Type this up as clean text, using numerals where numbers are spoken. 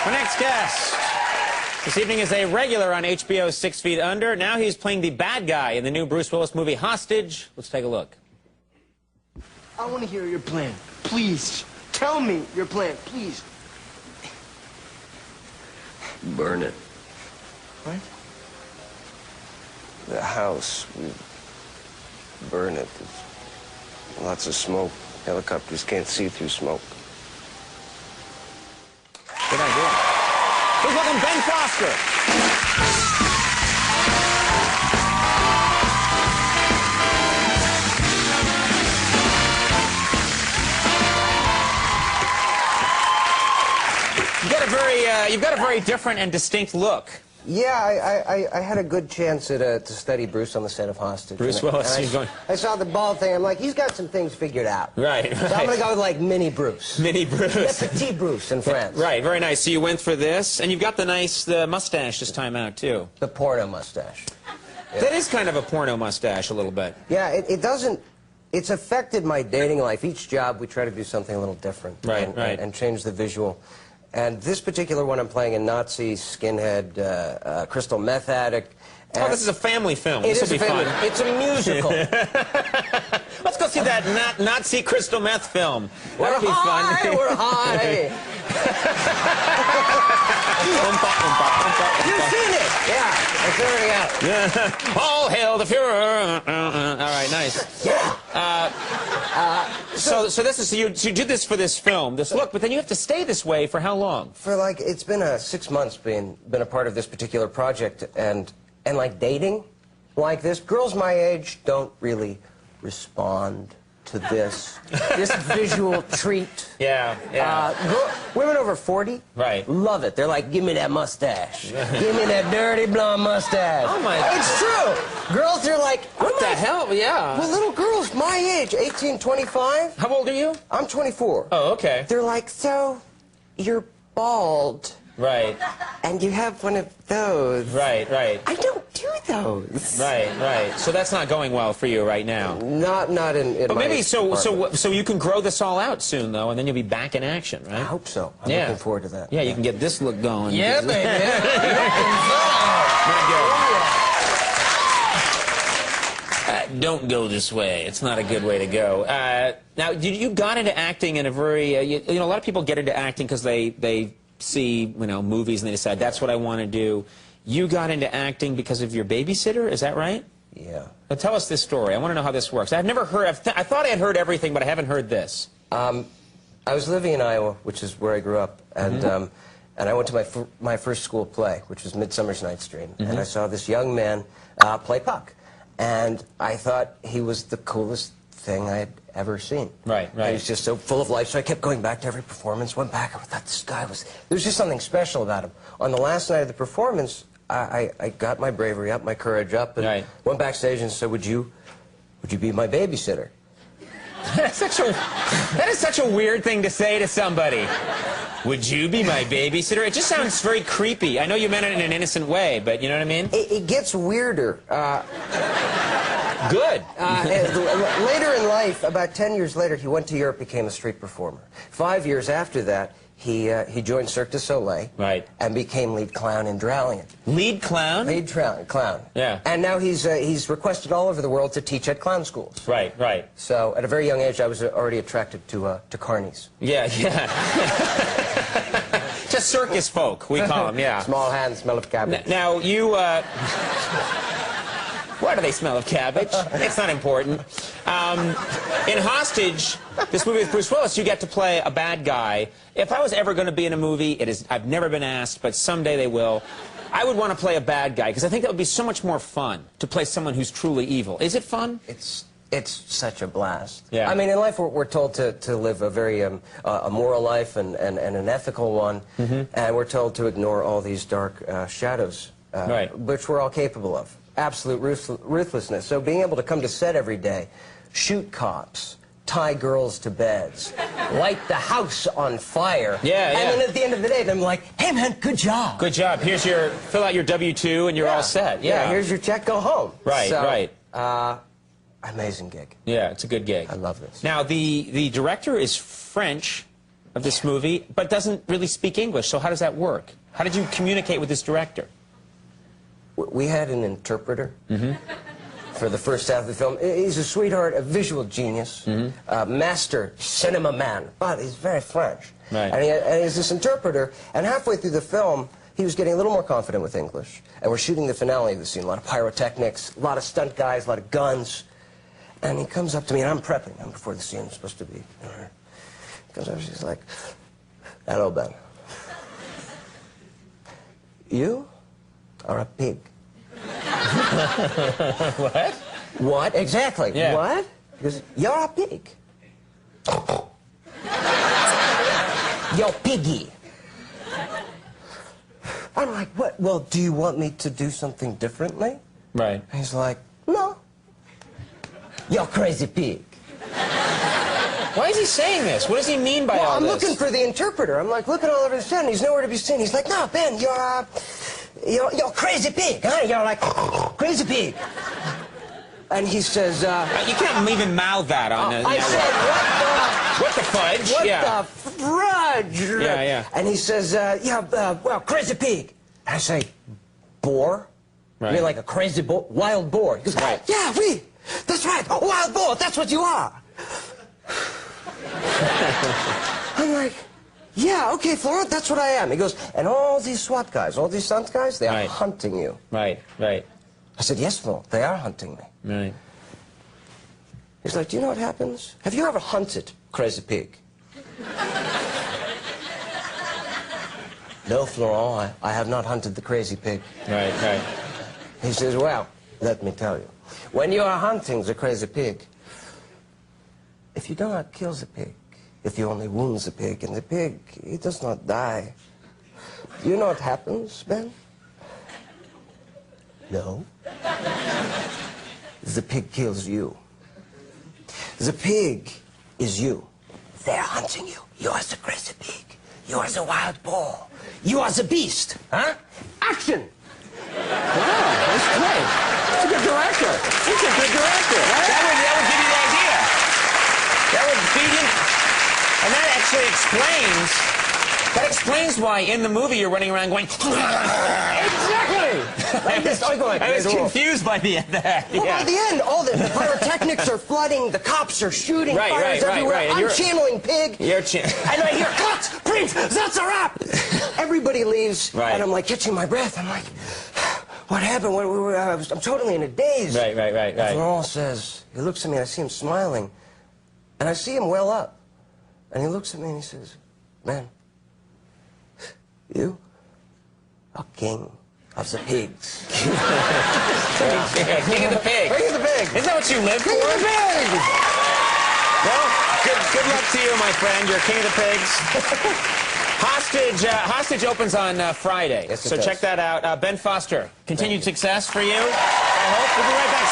Our next guest this evening is a regular on HBO's 6 Feet Under. Now he's playing the bad guy in the new Bruce Willis movie Hostage. Let's take a look. I want to hear your plan. Please. Tell me your plan, please. Burn it. What? The house. We burn it. There's lots of smoke. Helicopters can't see through smoke. Good idea. Please welcome Ben Foster. You've got a very different and distinct look. Yeah, I had a good chance to study Bruce on the set of Hostage. Bruce Willis, I saw the bald thing. I'm like, he's got some things figured out. Right. So I'm going to go with, like, Mini Bruce. Mini Bruce. Le Petit Bruce in France. Right, very nice. So you went for this, and you've got the mustache this time out, too. The porno mustache. Yeah. That is kind of a porno mustache, a little bit. Yeah, it doesn't... It's affected my dating life. Each job, we try to do something a little different. Right, and, and change the visual. And this particular one, I'm playing a Nazi, skinhead, crystal meth addict. Oh, this is a family film. It this is will be fun. It's a musical. Let's go see that Nazi crystal meth film. That'll be high, fun. We're high. You've seen it. Yeah, it's already out. Yeah. All hail the Fuhrer. All right, nice. Yeah. So this is you did this for this film, this look, but then you have to stay this way for how long? For like it's been 6 months been a part of this particular project, and like dating like this, girls my age don't really respond to this visual treat. Yeah. Women over 40 love it. They're like, give me that mustache. Give me that dirty blonde mustache. Oh my! It's true. Girls are like, what the hell? Yeah. Well, little girls my age, 18, 25. How old are you? I'm 24. Oh, okay. They're like, so you're bald. Right. And you have one of those. Right. I don't do those. Right. So that's not going well for you right now. Not in but my maybe so department. you can grow this all out soon though, and then you'll be back in action, right? I hope so. I'm looking forward to that. Yeah, you can get this look going. Yeah, baby. Don't go this way. It's not a good way to go. Now, you got into acting in a very a lot of people get into acting because they see movies and they decide that's what I want to do. You got into acting because of your babysitter, is that right? Yeah. Now tell us this story. I want to know how this works. I've never heard. I thought I had heard everything, but I haven't heard this. I was living in Iowa, which is where I grew up, and I went to my first school play, which was Midsummer's Night's Dream, and I saw this young man play Puck, and I thought he was the coolest thing I'd ever seen. Right. He was just so full of life, so I kept going back to every performance, went back, I thought this guy there was just something special about him. On the last night of the performance, I got my bravery up, my courage up, and went backstage and said, would you be my babysitter? That is such a weird thing to say to somebody. Would you be my babysitter? It just sounds very creepy. I know you meant it in an innocent way, but you know what I mean? It gets weirder. Good. Later in life, about 10 years later, he went to Europe, became a street performer. 5 years after that, he joined Cirque du Soleil, and became lead clown in Dralion. Lead clown? Lead clown. Yeah. And now he's requested all over the world to teach at clown schools. Right. So at a very young age, I was already attracted to carnies. Yeah. Just circus folk, we call them. Yeah. Small hands smell of cabbage. Now you. Why do they smell of cabbage? It's not important. In Hostage, this movie with Bruce Willis, you get to play a bad guy. If I was ever going to be in a movie, I've never been asked, but someday they will, I would want to play a bad guy, because I think that would be so much more fun to play someone who's truly evil. Is it fun? It's such a blast. Yeah. I mean, in life, we're told to live a very a moral life and an ethical one, and we're told to ignore all these dark shadows, which we're all capable of. Absolute ruthlessness. So being able to come to set every day, shoot cops, tie girls to beds, light the house on fire. Yeah. And then at the end of the day, I'm like, hey, man, good job. Good job. Here's fill out your W-2 and you're all set. Yeah, here's your check, go home. Right. Amazing gig. Yeah, it's a good gig. I love this. Now, the director is French. of this movie, but doesn't really speak English. So how does that work? How did you communicate with this director? We had an interpreter for the first half of the film. He's a sweetheart, a visual genius, master cinema man, but he's very French. Right. And he's this interpreter, and halfway through the film, he was getting a little more confident with English. And we're shooting the finale of the scene, a lot of pyrotechnics, a lot of stunt guys, a lot of guns. And he comes up to me, and I'm prepping. I'm before the scene is supposed to be. He comes up, she's like, "Hello, Ben. You are a pig." What? What? Exactly. Yeah. What? Because you're a pig. You're piggy. I'm like, what? Well, do you want me to do something differently? Right. And he's like, no. You're crazy pig. Why is he saying this? What does he mean by all I'm this? looking for the interpreter. I'm like, look at all over the set, and he's nowhere to be seen. He's like, no, Ben, you're crazy pig, huh? You're like, crazy pig. And he says, you can't even mouth that on the I said, what the fudge? what Yeah. the fudge? Yeah, yeah. And he says, well, crazy pig. And I say, boar? Right. You mean like a crazy boar? Wild boar? He goes, Right. yeah, that's right, a wild boar, that's what you are. I'm like, yeah, okay, Florent, that's what I am. He goes, and all these SWAT guys, all these stunt guys, they are Right. hunting you. Right, right, I said, yes, Florent, they are hunting me. right. He's like, do you know what happens? Have you ever hunted crazy pig? No, Florent, I have not hunted the crazy pig. Right, right. He says, well, let me tell you. When you are hunting the crazy pig, if you do not kill the pig, if you only wound the pig, and the pig, he does not die, you know what happens, Ben? No. The pig kills you. The pig is you. They're hunting you. You are the crazy pig. You are the wild boar. You are the beast. Huh? Action! Wow, that's great. That's a good director. He's a good director. Right? That would give you the idea. That would feed you. And that actually explains why in the movie you're running around going. Exactly! I was confused by the end there. Well, by the end, all the pyrotechnics are flooding, the cops are shooting, Right, fires right, everywhere. right. And I'm you're- channeling pig. You're And I hear, cut! Prince, that's a wrap! Everybody leaves, Right. and I'm like catching my breath. I'm like, what happened? I'm totally in a daze. Right, right, right, And right. Florent says, he looks at me, I see him smiling, and I see him well up. And he looks at me and he says, man, you are king of the pigs. King of the pig. King of the pig. Isn't that what you live for? King of the pig! Well, good luck to you, my friend. You're king of the pigs. Hostage opens on Friday, Yes, it so does. check that out. Ben Foster, continued success for you. I hope. We'll be right back.